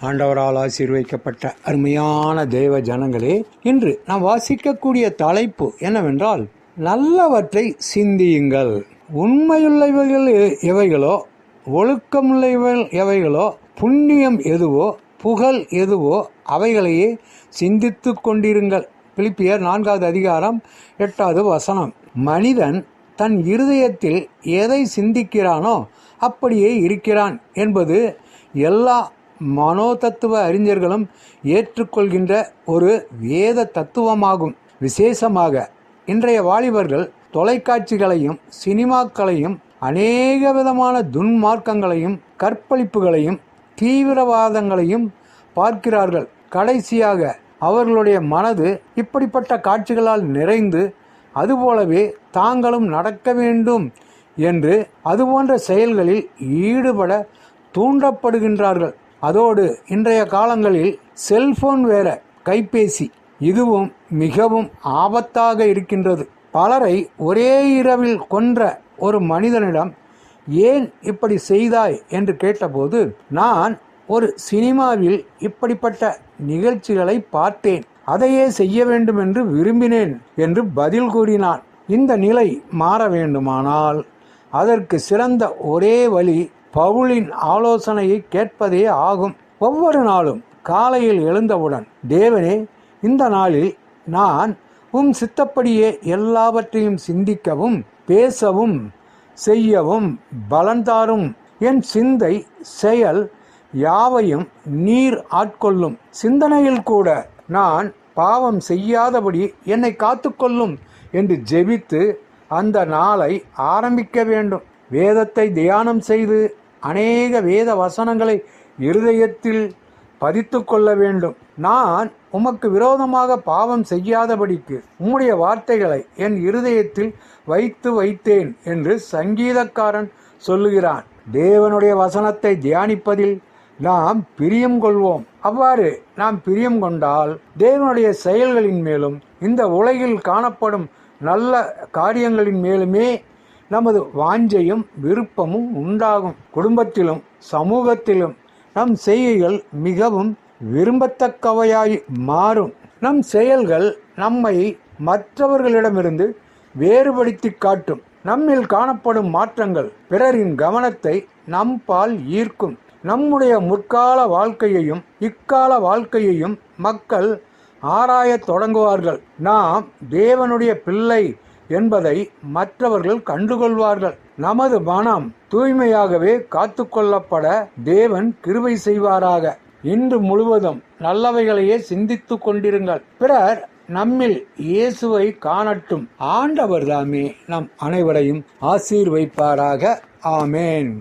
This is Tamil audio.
ஆண்டவரால் ஆசீர்வதிக்கப்பட்ட அருமையான தேவ ஜனங்களே, இன்று நாம் வாசிக்கக்கூடிய தலைப்பு என்னவென்றால், நல்லவற்றை சிந்தியுங்கள். உண்மையுள்ளவைகள் எவைகளோ, ஒழுக்கமுள்ளவைகள் எவைகளோ, புண்ணியம் எதுவோ, புகழ் எதுவோ அவைகளையே சிந்தித்து கொண்டிருங்கள். பிலிப்பியர் 4வது அதிகாரம் 8வது வசனம். மனிதன் தன் இருதயத்தில் எதை சிந்திக்கிறானோ அப்படியே இருக்கிறான் என்பது எல்லா மனோதத்துவ அறிஞர்களும் ஏற்றுக்கொள்கின்ற ஒரு வேத தத்துவமாகும். விசேஷமாக இன்றைய வாலிபர்கள் தொலைக்காட்சிகளையும் சினிமாக்களையும் அநேக விதமான துன்மார்க்கங்களையும் கற்பழிப்புகளையும் தீவிரவாதங்களையும் பார்க்கிறார்கள். கடைசியாக அவர்களுடைய மனது இப்படிப்பட்ட காட்சிகளால் நிறைந்து அதுபோலவே தாங்களும் நடக்க வேண்டும் என்று அதுபோன்ற செயல்களில் ஈடுபட தூண்டப்படுகின்றார்கள். அதோடு இன்றைய காலங்களில் செல்போன் வேற, கைபேசி, இதுவும் மிகவும் ஆபத்தாக இருக்கின்றது. பலரை ஒரே இரவில் கொன்ற ஒரு மனிதனிடம் ஏன் இப்படி செய்தாய் என்று கேட்டபோது, நான் ஒரு சினிமாவில் இப்படிப்பட்ட நிகழ்ச்சிகளை பார்த்தேன், அதையே செய்ய வேண்டும் என்று விரும்பினேன் என்று பதில் கூறினான். இந்த நிலை மாற வேண்டுமானால் அதற்கு சிறந்த ஒரே வழி பவுலின் ஆலோசனையை கேட்பதே ஆகும். ஒவ்வொரு நாளும் காலையில் எழுந்தவுடன், தேவனே, இந்த நாளில் நான் உம் சித்தப்படியே எல்லாவற்றையும் சிந்திக்கவும் பேசவும் செய்யவும் பலன்தாரும். என் சிந்தை செயல் யாவையும் நீர் ஆட்கொள்ளும். சிந்தனையில் கூட நான் பாவம் செய்யாதபடி என்னை காத்துக்கொள்ளும் என்று ஜெபித்து அந்த நாளை ஆரம்பிக்க வேண்டும். வேதத்தை தியானம் செய்து அநேக வேத வசனங்களை இருதயத்தில் பதித்து கொள்ள வேண்டும். நான் உமக்கு விரோதமாக பாவம் செய்யாதபடிக்கு உம்முடைய வார்த்தைகளை என் இருதயத்தில் வைத்தேன் என்று சங்கீதக்காரன் சொல்லுகிறான். தேவனுடைய வசனத்தை தியானிப்பதில் நாம் பிரியம் கொள்வோம். அவ்வாறு நாம் பிரியம் கொண்டால் தேவனுடைய செயல்களின் மேலும் இந்த உலகில் காணப்படும் நல்ல காரியங்களின் மேலுமே நமது வாஞ்சையும் விருப்பமும் உண்டாகும். குடும்பத்திலும் சமூகத்திலும் நம் செய்கைகள் மிகவும் விரும்பத்தக்கவையாய் மாறும். நம் செயல்கள் நம்மை மற்றவர்களிடமிருந்து வேறுபடுத்தி காட்டும். நம்மில் காணப்படும் மாற்றங்கள் பிறரின் கவனத்தை நம்பால் ஈர்க்கும். நம்முடைய முற்கால வாழ்க்கையையும் இக்கால வாழ்க்கையையும் மக்கள் ஆராயத் தொடங்குவார்கள். நாம் தேவனுடைய பிள்ளை என்பதை மற்றவர்கள் கண்டுகொள்வார்கள். நமது மனம் தூய்மையாகவே காத்து கொள்ளப்பட தேவன் கிருபை செய்வாராக. இன்று முழுவதும் நல்லவைகளையே சிந்தித்து கொண்டிருங்கள். பிறர் நம்மில் இயேசுவை காணட்டும். ஆண்டவர் தாமே நம் அனைவரையும் ஆசீர்வதிப்பாராக. ஆமேன்.